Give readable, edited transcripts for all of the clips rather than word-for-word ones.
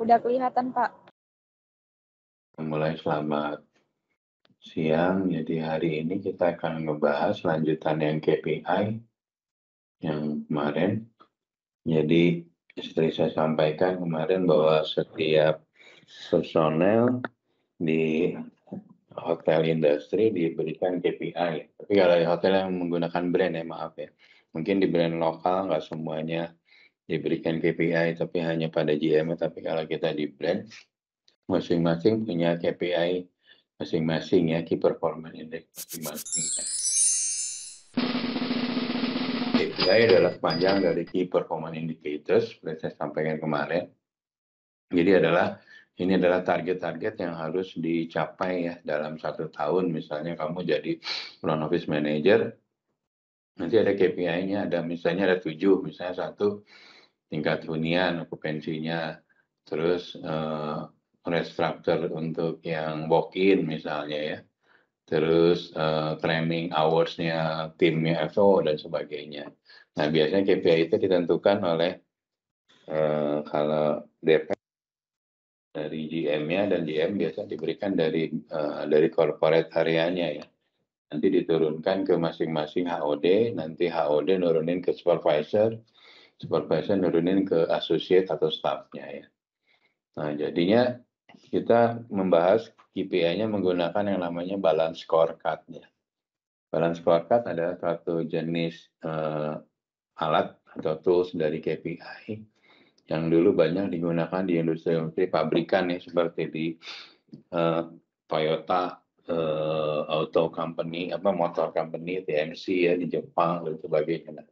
Udah kelihatan, Pak. Mulai selamat siang. Jadi hari ini kita akan ngebahas lanjutan yang KPI yang kemarin. Jadi seperti saya sampaikan kemarin bahwa setiap personel di hotel industri diberikan KPI. Tapi kalau di hotel yang menggunakan brand ya maaf ya. Mungkin di brand lokal nggak semuanya diberikan KPI, tapi hanya pada GM. Tapi kalau kita di brand, masing-masing punya KPI masing-masing ya, Key Performance Index masing-masing. KPI adalah panjang dari Key Performance Indicators, seperti saya sampaikan kemarin. Jadi ini adalah target-target yang harus dicapai ya dalam 1 tahun. Misalnya kamu jadi front office manager, nanti ada KPI-nya, misalnya ada 7, misalnya 1 tingkat hunian, okupansinya, terus restructure untuk yang walk-in misalnya ya, terus training hours-nya timnya FO dan sebagainya. Nah biasanya KPI itu ditentukan oleh kalau DP dari GM-nya, dan GM biasa diberikan dari corporate area-nya ya. Nanti diturunkan ke masing-masing HOD, nanti HOD nurunin ke supervisor nurunin ke associate atau staff-nya ya. Nah jadinya kita membahas KPI-nya menggunakan yang namanya balance scorecard ya. Balance scorecard adalah suatu jenis alat atau tools dari KPI yang dulu banyak digunakan di industri pabrikan ya, seperti di Toyota Auto Company, motor company, TMC ya di Jepang dan sebagainya.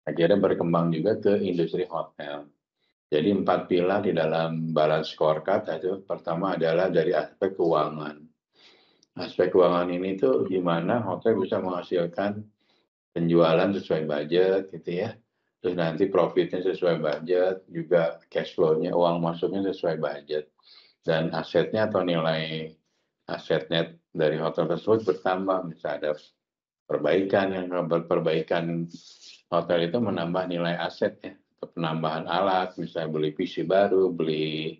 Akhirnya berkembang juga ke industri hotel. Jadi 4 pilar di dalam balance scorecard itu pertama adalah dari aspek keuangan. Aspek keuangan ini tuh gimana hotel bisa menghasilkan penjualan sesuai budget gitu ya. Terus nanti profitnya sesuai budget, juga cash flow-nya, uang masuknya sesuai budget. Dan asetnya atau nilai asetnya dari hotel tersebut bertambah. Misalnya ada perbaikan hotel itu menambah nilai asetnya. Penambahan alat, misalnya beli PC baru, beli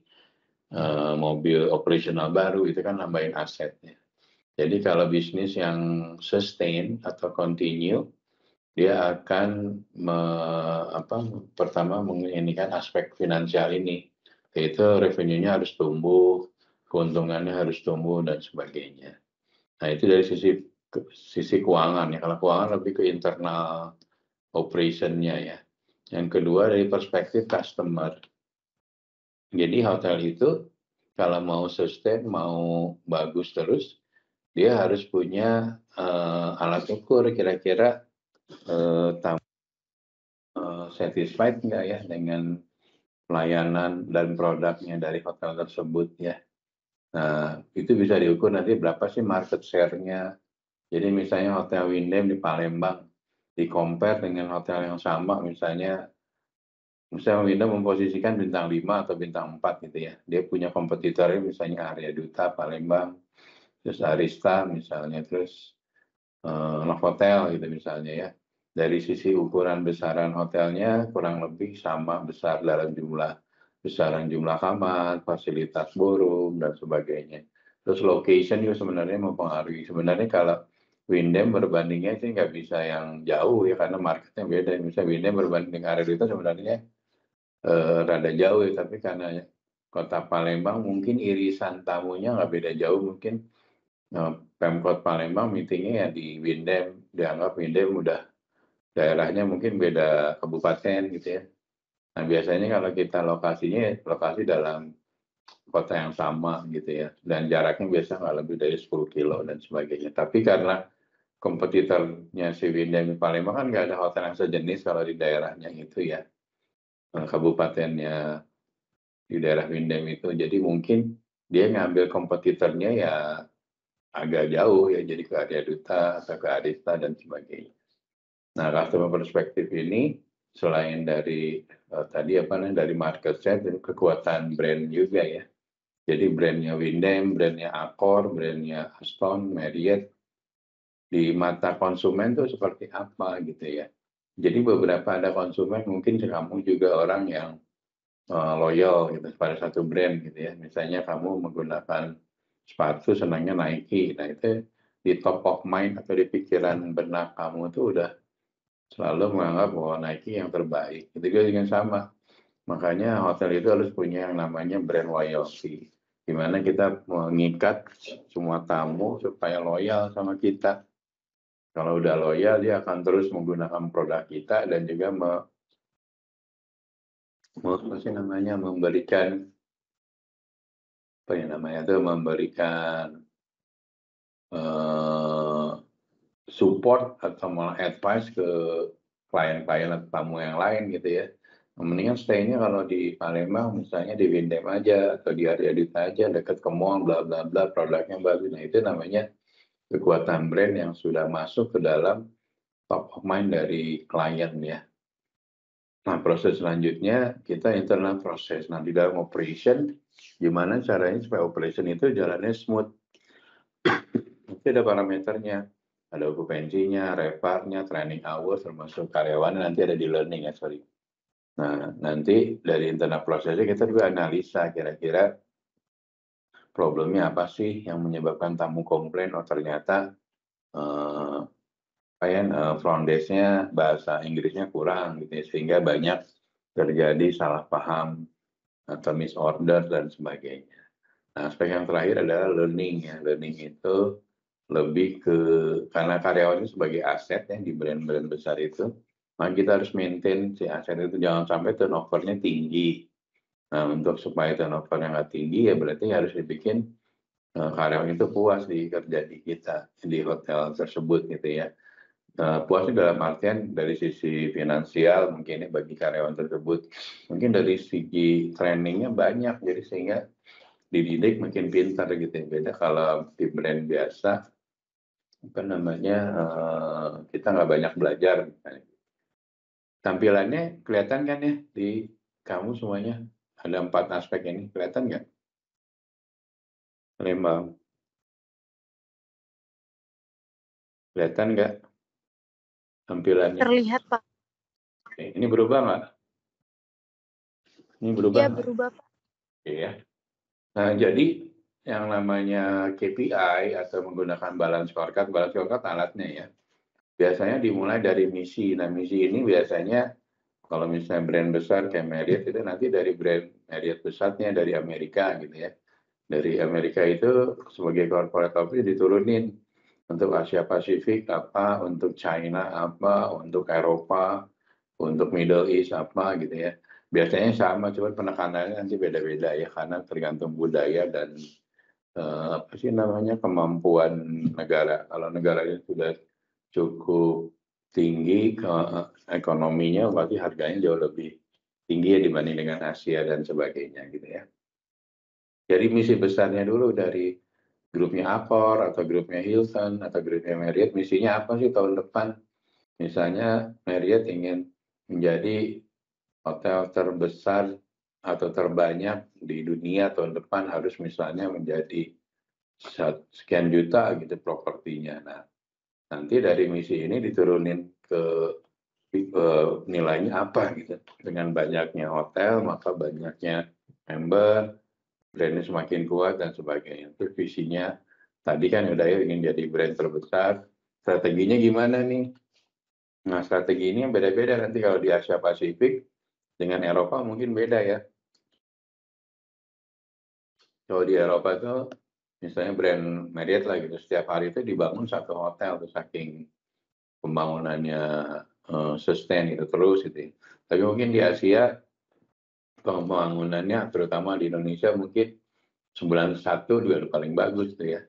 mobil operasional baru, itu kan nambahin asetnya. Jadi kalau bisnis yang sustain atau continue, dia akan pertama menginginkan aspek finansial ini, yaitu revenue-nya harus tumbuh, keuntungannya harus tumbuh dan sebagainya. Nah itu dari sisi keuangan ya. Kalau keuangan lebih ke internal operation-nya ya. Yang kedua dari perspektif customer. Jadi hotel itu kalau mau sustain, mau bagus terus, dia harus punya alat ukur kira-kira satisfied nggak ya dengan pelayanan dan produknya dari hotel tersebut ya. Nah, itu bisa diukur nanti berapa sih market share-nya. Jadi misalnya Hotel Windem di Palembang, di-compare dengan hotel yang sama, misalnya Windem memposisikan bintang 5 atau bintang 4 gitu ya. Dia punya kompetitornya misalnya Arya Duta, Palembang, terus Arista misalnya, terus Novotel gitu misalnya ya. Dari sisi ukuran besaran hotelnya kurang lebih sama besar dalam besaran jumlah kamar, fasilitas ballroom dan sebagainya. Terus location juga sebenarnya mempengaruhi. Sebenarnya kalau Windem berbandingnya sih nggak bisa yang jauh ya, karena marketnya beda. Misalnya Windem berbanding dengan Area itu sebenarnya rada jauh ya, tapi karena kota Palembang mungkin irisan tamunya nggak beda jauh, mungkin Pemkot Palembang meetingnya ya di Windem, dianggap Windem udah daerahnya mungkin beda kabupaten gitu ya. Nah biasanya kalau kita lokasi dalam kota yang sama gitu ya, dan jaraknya biasa nggak lebih dari 10 kilo dan sebagainya. Tapi karena kompetitornya si Windem di Palembang kan nggak ada hotel yang sejenis kalau di daerahnya itu ya, kabupatennya di daerah Windem itu. Jadi mungkin dia ngambil kompetitornya ya agak jauh ya, jadi ke Arya Duta atau ke Arista dan sebagainya. Nah, customer perspektif ini selain dari dari market share, kekuatan brand juga ya. Jadi brandnya Windem, brandnya Accor, brandnya Aston, Marriott, di mata konsumen tuh seperti apa gitu ya. Jadi beberapa ada konsumen, mungkin kamu juga orang yang loyal gitu pada satu brand gitu ya. Misalnya kamu menggunakan sepatu senangnya Nike, nah itu di top of mind atau di pikiran benak kamu tuh udah selalu menganggap bahwa Nike yang terbaik. Itu juga dengan sama. Makanya hotel itu harus punya yang namanya brand loyalty, di mana kita mengikat semua tamu supaya loyal sama kita. Kalau udah loyal, dia akan terus menggunakan produk kita dan juga memberikan apa ya namanya itu memberikan eh, support atau malah advice ke klien-klien atau tamu yang lain gitu ya. Mendingan stay-nya kalau di Palembang misalnya di Windem aja atau di Aryadita aja dekat ke mall bla bla bla produknya bagus. Nah itu namanya kekuatan brand yang sudah masuk ke dalam top of mind dari klien ya. Nah proses selanjutnya kita internal proses. Nah di dalam operation gimana caranya supaya operation itu jalannya smooth. Itu ada parameternya, ada okupansinya, reparnya, training hours, termasuk karyawan nanti ada di learning ya, sorry. Nah, nanti dari internal prosesnya kita juga analisa kira-kira problemnya apa sih yang menyebabkan tamu komplain, oh ternyata front desk-nya bahasa Inggrisnya kurang gitu ya, sehingga banyak terjadi salah paham atau misorder dan sebagainya. Nah, aspek yang terakhir adalah learning ya. Learning itu lebih ke karena karyawan itu sebagai aset ya di brand-brand besar itu, maka kita harus maintain si aset itu jangan sampai turnover-nya tinggi. Nah, untuk supaya turnover yang nggak tinggi ya berarti harus dibikin karyawan itu puas di kerja di kita di hotel tersebut gitu ya. Puasnya dalam artian dari sisi finansial mungkin ya bagi karyawan tersebut, mungkin dari segi trainingnya banyak jadi sehingga dididik makin pintar gitu ya. Beda kalau di brand biasa apa namanya kita nggak banyak belajar. Tampilannya kelihatan kan ya di kamu semuanya ada 4 aspek ini kelihatan nggak? Lembang kelihatan nggak tampilannya? Terlihat, Pak. Ini berubah nggak? Ini berubah Iya, nggak? berubah, Pak. Iya. Nah jadi yang namanya KPI atau menggunakan balance scorecard alatnya ya. Biasanya dimulai dari misi. Nah misi ini biasanya kalau misalnya brand besar kayak Marriott itu nanti dari brand Marriott besarnya dari Amerika gitu ya. Dari Amerika itu sebagai corporate office diturunin untuk Asia Pasifik apa, untuk China apa, untuk Eropa, untuk Middle East apa gitu ya. Biasanya sama, cuma penekanannya nanti beda-beda ya karena tergantung budaya dan apa sih namanya kemampuan negara. Kalau negaranya sudah cukup tinggi ekonominya, berarti harganya jauh lebih tinggi ya dibanding dengan Asia dan sebagainya gitu ya. Jadi misi besarnya dulu dari grupnya Accor atau grupnya Hilton atau grupnya Marriott, misinya apa sih tahun depan? Misalnya Marriott ingin menjadi hotel terbesar atau terbanyak di dunia tahun depan harus misalnya menjadi sekian juta gitu propertinya. Nah, nanti dari misi ini diturunin ke nilainya apa gitu. Dengan banyaknya hotel, maka banyaknya member, brandnya semakin kuat dan sebagainya. Itu visinya tadi kan udah ya ingin jadi brand terbesar. Strateginya gimana nih? Nah, strategi ini yang beda-beda nanti kalau di Asia Pasifik dengan Eropa mungkin beda ya. Kalau di Eropa itu misalnya brand Marriott lah gitu, setiap hari itu dibangun satu hotel tuh saking pembangunannya sustain itu terus gitu. Tapi mungkin di Asia pembangunannya terutama di Indonesia mungkin sebulan satu juga paling bagus tuh ya.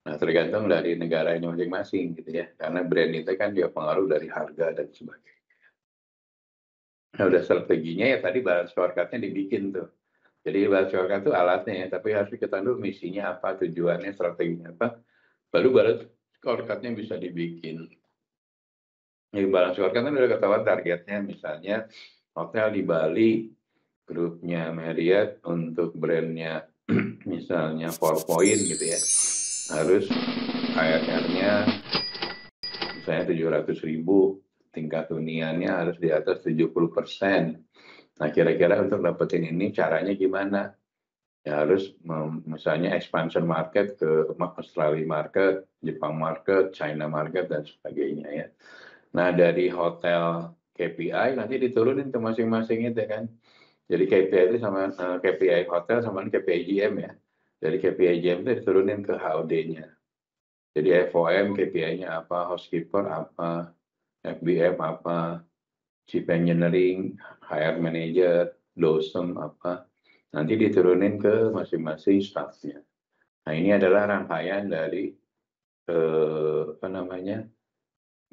Nah tergantung dari negaranya masing-masing gitu ya. Karena brand itu kan dia pengaruh dari harga dan sebagainya. Nah udah strateginya ya tadi balance scorecard-nya dibikin tuh. Jadi balance scorecard itu alatnya ya, tapi harus kita dulu misinya apa, tujuannya, strateginya apa. Baru balance scorecard-nya bisa dibikin. Jadi balance scorecard kan udah ketahuan targetnya, misalnya hotel di Bali, grupnya Marriott untuk brandnya misalnya 4 point gitu ya, harus ARR-nya misalnya 700.000, tingkat huniannya harus di atas 70%. Nah, kira-kira untuk dapetin ini caranya gimana? Ya harus misalnya expansion market ke Australia market, Jepang market, China market, dan sebagainya ya. Nah, dari hotel KPI nanti diturunin ke masing-masing itu kan. Jadi KPI itu sama KPI hotel sama KPI GM ya. Jadi KPI GM itu diturunin ke HOD-nya. Jadi FOM KPI-nya apa, housekeeper apa, FBM apa, chief engineering, HR manager, DOSM apa. Nanti diturunin ke masing-masing staffnya. Nah, ini adalah rangkaian dari apa namanya,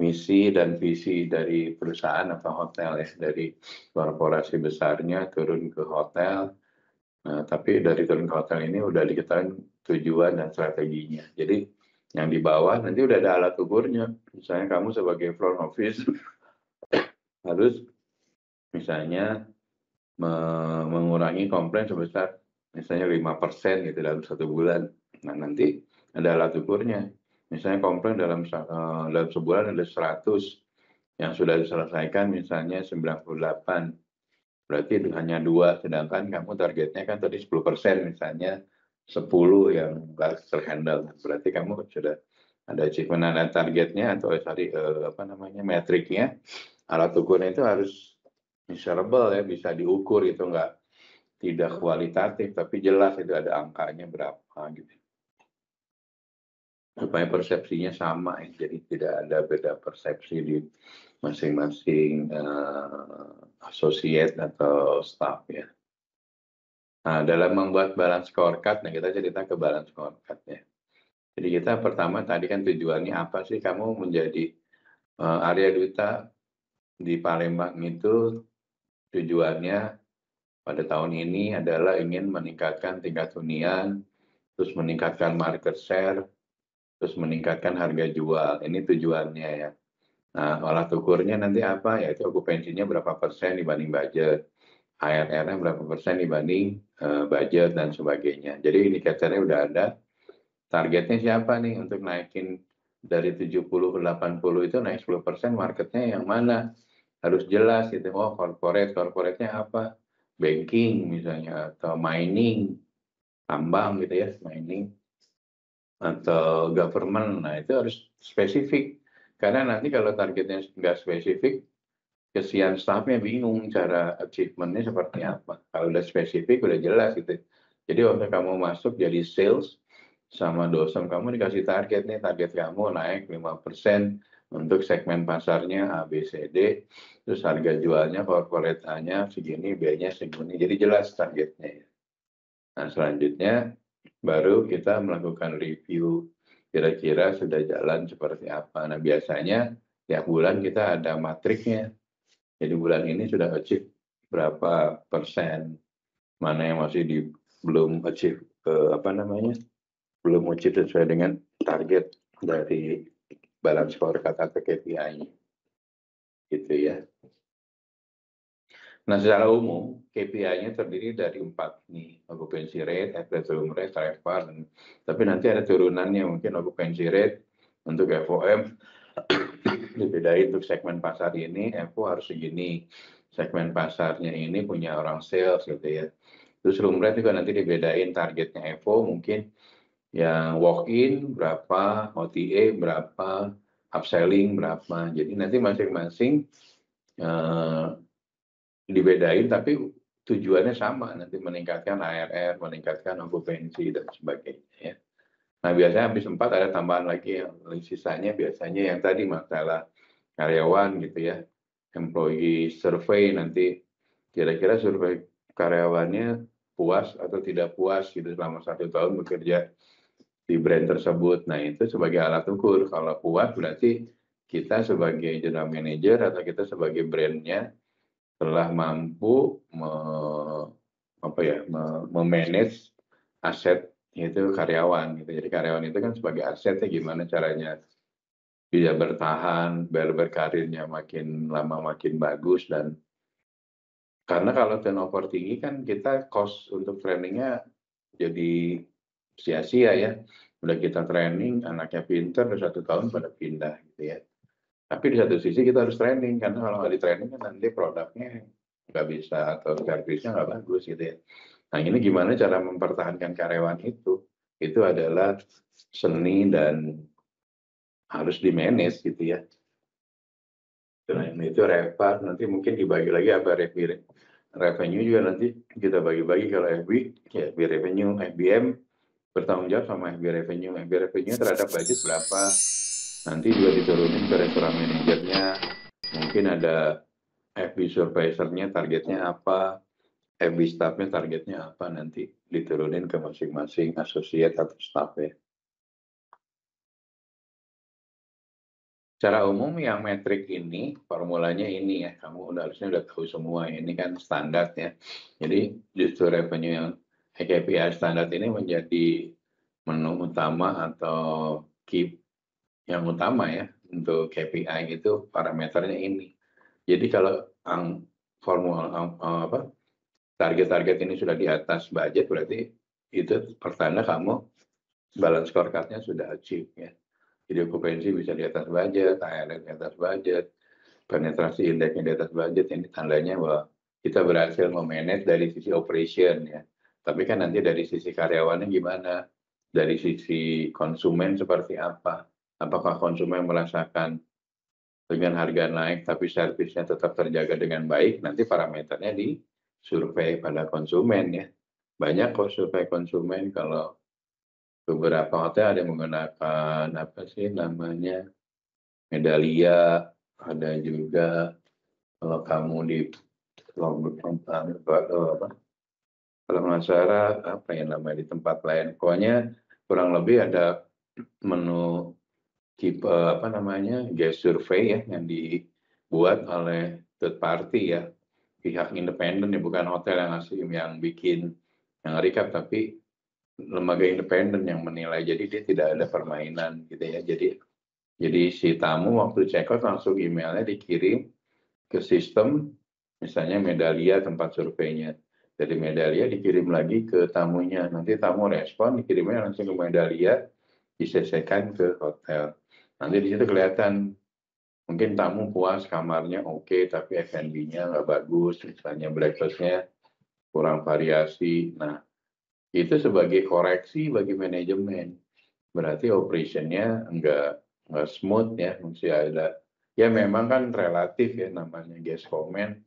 misi dan visi dari perusahaan atau hotel ya, dari korporasi besarnya turun ke hotel. Nah, tapi dari turun ke hotel ini udah diketahui tujuan dan strateginya. Jadi yang di bawah nanti udah ada alat ukurnya. Misalnya kamu sebagai front office harus misalnya mengurangi komplain sebesar misalnya 5% gitu dalam 1 bulan. Nah, nanti ada alat ukurnya. Misalnya komplain dalam sebulan ada 100, yang sudah diselesaikan misalnya 98. Berarti hanya 2, sedangkan kamu targetnya kan tadi 10%, misalnya 10 yang nggak terhandle. Berarti kamu sudah ada achievement, ada targetnya atau apa namanya, metriknya. Alat ukurnya itu harus measurable ya, bisa diukur, itu nggak tidak kualitatif tapi jelas itu ada angkanya berapa gitu, supaya persepsinya sama ya. Jadi tidak ada beda persepsi di masing-masing associate atau staff ya. Nah, dalam membuat balance scorecard, nah kita cerita ke balance scorecard ya. Jadi kita pertama tadi kan tujuannya apa sih kamu menjadi Arya Duta di Palembang itu. Tujuannya pada tahun ini adalah ingin meningkatkan tingkat hunian, terus meningkatkan market share, terus meningkatkan harga jual. Ini tujuannya ya. Nah, olah ukurnya nanti apa? Yaitu okupansinya berapa persen dibanding budget, HRR-nya berapa persen dibanding budget, dan sebagainya. Jadi indikatornya udah ada. Targetnya siapa nih untuk naikin dari 70 ke 80 itu naik 10%, marketnya yang mana? Harus jelas gitu. Oh, corporate-nya apa? Banking misalnya, atau mining, tambang gitu ya, mining, atau government. Nah, itu harus spesifik. Karena nanti kalau targetnya nggak spesifik, kesian staffnya bingung cara achievement-nya seperti apa. Kalau udah spesifik, udah jelas gitu. Jadi waktu kamu masuk jadi sales, sama dosen kamu dikasih target nih, target kamu naik 5% untuk segmen pasarnya A, B, C, D. Terus harga jualnya corporate A-nya segini, B-nya segini. Jadi jelas targetnya. Nah, selanjutnya baru kita melakukan review, kira-kira sudah jalan seperti apa. Nah, biasanya tiap bulan kita ada matriknya. Jadi bulan ini sudah achieve berapa persen, mana yang masih belum achieve, belum achieve sesuai dengan target dari balance scorecard atau KPI, gitu ya. Nah, secara umum KPI-nya terdiri dari 4 nih, occupancy rate, average room rate, RevPAR, tapi nanti ada turunannya, mungkin occupancy rate untuk FOM dibedain untuk segmen pasar ini, FO harus segini, segmen pasarnya ini punya orang sales gitu ya. Terus room rate juga nanti dibedain, targetnya FO mungkin yang walk-in berapa, OTA berapa, upselling berapa. Jadi nanti masing-masing dibedain, tapi tujuannya sama, nanti meningkatkan ARR, meningkatkan okupansi, dan sebagainya ya. Nah, biasanya habis 4 ada tambahan lagi, yang sisanya biasanya yang tadi masalah karyawan gitu ya, employee survey, nanti kira-kira survei karyawannya puas atau tidak puas gitu selama 1 tahun bekerja di brand tersebut. Nah, itu sebagai alat ukur. Kalau puas berarti kita sebagai general manager atau kita sebagai brandnya telah mampu memanage aset itu karyawan gitu. Jadi karyawan itu kan sebagai asetnya, gimana caranya bisa bertahan, berkarirnya makin lama makin bagus. Dan karena kalau turnover tinggi kan kita cost untuk trainingnya jadi sia-sia ya. Udah kita training, anaknya pinter, 1 tahun pada pindah gitu ya. Tapi di satu sisi kita harus training, karena kalau nggak di training kan nanti produknya nggak bisa atau servisnya nggak bagus gitu ya. Nah ini gimana cara mempertahankan karyawan itu? Itu adalah seni dan harus di-manage gitu ya. Selain itu Reva nanti mungkin dibagi lagi apa revenue juga nanti kita bagi-bagi. Kalau FB ya FB revenue, FBM bertanggung jawab sama FB revenue. FB revenue terhadap budget berapa, nanti juga diturunin ke restoran manajernya. Mungkin ada FB supervisornya targetnya apa, FB staffnya targetnya apa, nanti diturunin ke masing-masing associate atau staff ya. Secara umum yang metrik ini, formulanya ini ya, kamu harusnya udah tahu semua, ini kan standar ya. Jadi justru revenue yang KPI standar ini menjadi menu utama atau key yang utama ya untuk KPI itu parameternya ini. Jadi kalau target-target ini sudah di atas budget, berarti itu pertanda kamu balance scorecard-nya sudah achieve ya. Jadi okupansi bisa di atas budget, ARR di atas budget, penetrasi indeksnya di atas budget, ini tandanya bahwa kita berhasil memanage dari sisi operation ya. Tapi kan nanti dari sisi karyawannya gimana, dari sisi konsumen seperti apa, apakah konsumen merasakan dengan harga naik tapi servisnya tetap terjaga dengan baik, nanti parameternya di survei pada konsumen ya. Banyak kok survei konsumen, kalau beberapa hotel ada menggunakan apa sih namanya, Medalia, ada juga kalau kamu di kalau nggak salah apa yang namanya di tempat lain, pokoknya kurang lebih ada menu tipe apa namanya gas survei ya yang dibuat oleh third party ya, pihak independen ya, bukan hotel yang ngasih yang bikin yang recap, tapi lembaga independen yang menilai. Jadi dia tidak ada permainan gitu ya. Jadi si tamu waktu check out langsung emailnya dikirim ke sistem, misalnya Medalia tempat surveinya. Dari Medalia dikirim lagi ke tamunya. Nanti tamu respon, dikirimnya langsung ke Medalia, disesuaikan ke hotel. Nanti di situ kelihatan, mungkin tamu puas kamarnya oke, tapi F&B-nya nggak bagus, misalnya breakfast-nya kurang variasi. Nah, itu sebagai koreksi bagi manajemen. Berarti operation-nya nggak smooth ya, mesti ada. Ya memang kan relatif ya namanya guest comment.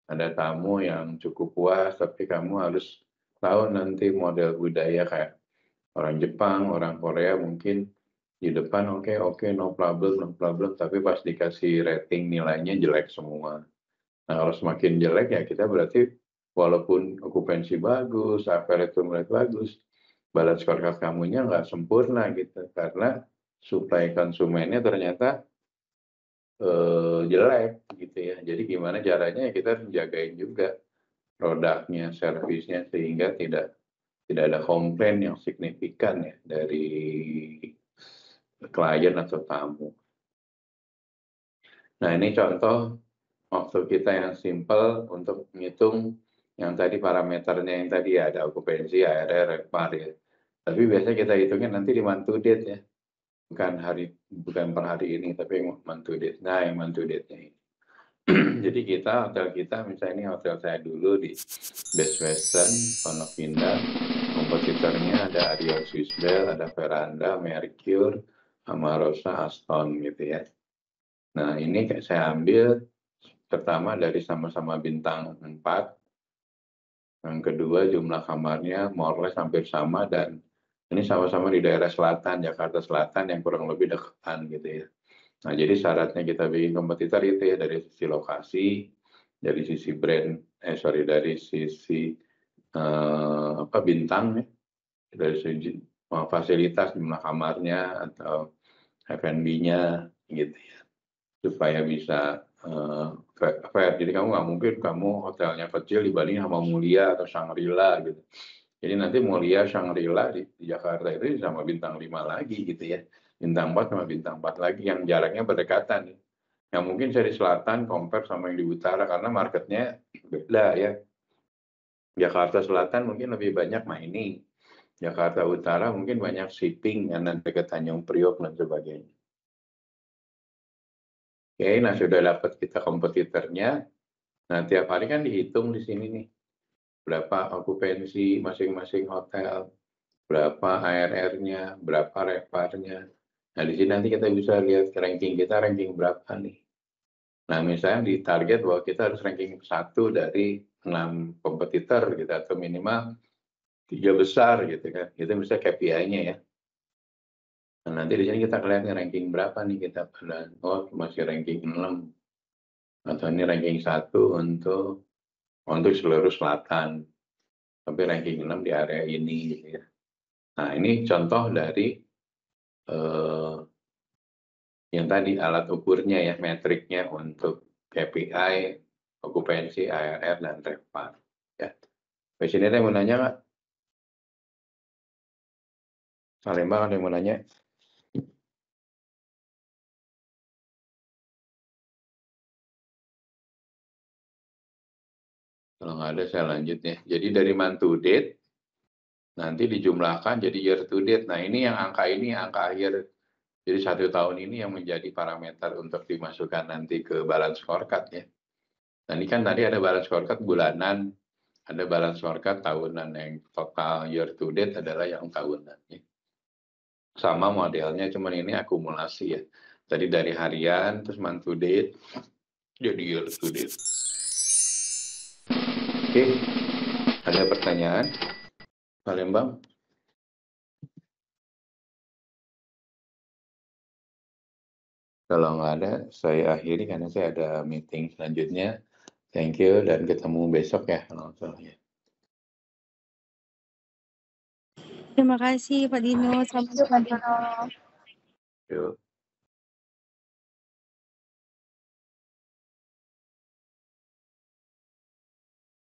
Ada tamu yang cukup puas, tapi kamu harus tahu nanti model budaya kayak orang Jepang, orang Korea mungkin di depan oke, no problem, tapi pas dikasih rating nilainya jelek semua. Nah kalau semakin jelek ya kita berarti walaupun okupansi bagus, APR itu mulai bagus, balance scorecard kamunya nggak sempurna gitu, karena supply konsumennya ternyata jelek gitu ya. Jadi gimana caranya ya kita harus jagain juga produknya, servisnya, sehingga tidak ada komplain yang signifikan ya dari klien atau tamu. Nah ini contoh waktu kita yang simple untuk menghitung yang tadi parameternya yang tadi ya, ada okupansi, ARR, RevPAR ya. Tapi biasanya kita hitungnya nanti di month to date ya, bukan per hari ini, tapi month to date. Nah yang month to date-nya ini. Jadi hotel kita misalnya ini hotel saya dulu di Best Western, Pondok Indah, kompetitornya ada Ariel Swissbell, ada Veranda, Mercure, Amarosa, Aston gitu ya. Nah ini saya ambil pertama dari sama-sama bintang 4, yang kedua jumlah kamarnya more or less hampir sama, dan ini sama-sama di daerah selatan, Jakarta Selatan yang kurang lebih dekatan gitu ya. Nah, jadi syaratnya kita bikin kompetitor itu ya dari sisi lokasi, dari sisi brand, dari sisi bintang ya, dari sisi fasilitas jumlah kamarnya atau F&B-nya gitu ya, supaya bisa fair. Jadi kamu nggak mungkin kamu hotelnya kecil dibanding sama Mulia atau Shangri-La gitu. Jadi nanti Mulia, Shangri-La di Jakarta itu sama bintang 5 lagi gitu ya. Bintang 4 sama bintang 4 lagi yang jaraknya berdekatan. Yang mungkin saya di selatan compare sama yang di utara karena marketnya beda ya. Jakarta Selatan mungkin lebih banyak mining. Jakarta Utara mungkin banyak shipping dan dekat Tanjung Priok dan sebagainya. Oke, nah sudah dapat kita kompetitornya. Nah, tiap hari kan dihitung di sini nih, berapa okupansi masing-masing hotel, berapa ARR-nya, berapa RevPAR-nya. Nah, di sini nanti kita bisa lihat ranking kita ranking berapa nih. Nah, misalnya di target bahwa kita harus ranking 1 dari 6 kompetitor gitu, atau minimal 3 besar gitu kan. Itu bisa KPI-nya ya. Nah, nanti di sini kita lihat nih ranking berapa nih kita pada, oh masih ranking 6, atau ini ranking 1 untuk seluruh selatan, tapi ranking 6 di area ini gitu ya. Nah, ini contoh dari yang tadi alat ukurnya ya, metriknya untuk KPI, okupansi, ARR, dan RevPAR. Ya. Di sini ada yang mau nanya nggak? Palembang ada yang mau nanya? Kalau nggak ada saya lanjut ya. Jadi dari month to date, nanti dijumlahkan jadi year to date. Nah ini yang angka ini, angka akhir. Jadi 1 tahun ini yang menjadi parameter untuk dimasukkan nanti ke balance scorecard ya. Nah ini kan tadi ada balance scorecard bulanan, ada balance scorecard tahunan, yang total year to date adalah yang tahunan. Ya. Sama modelnya, cuman ini akumulasi ya. Tadi dari harian, terus month to date, jadi year to date. Oke, ada pertanyaan? Palembang? Kalau nggak ada, saya akhiri karena saya ada meeting selanjutnya. Thank you, dan ketemu besok ya. Terima kasih Pak Dino. Sampai jumpa. Yuk.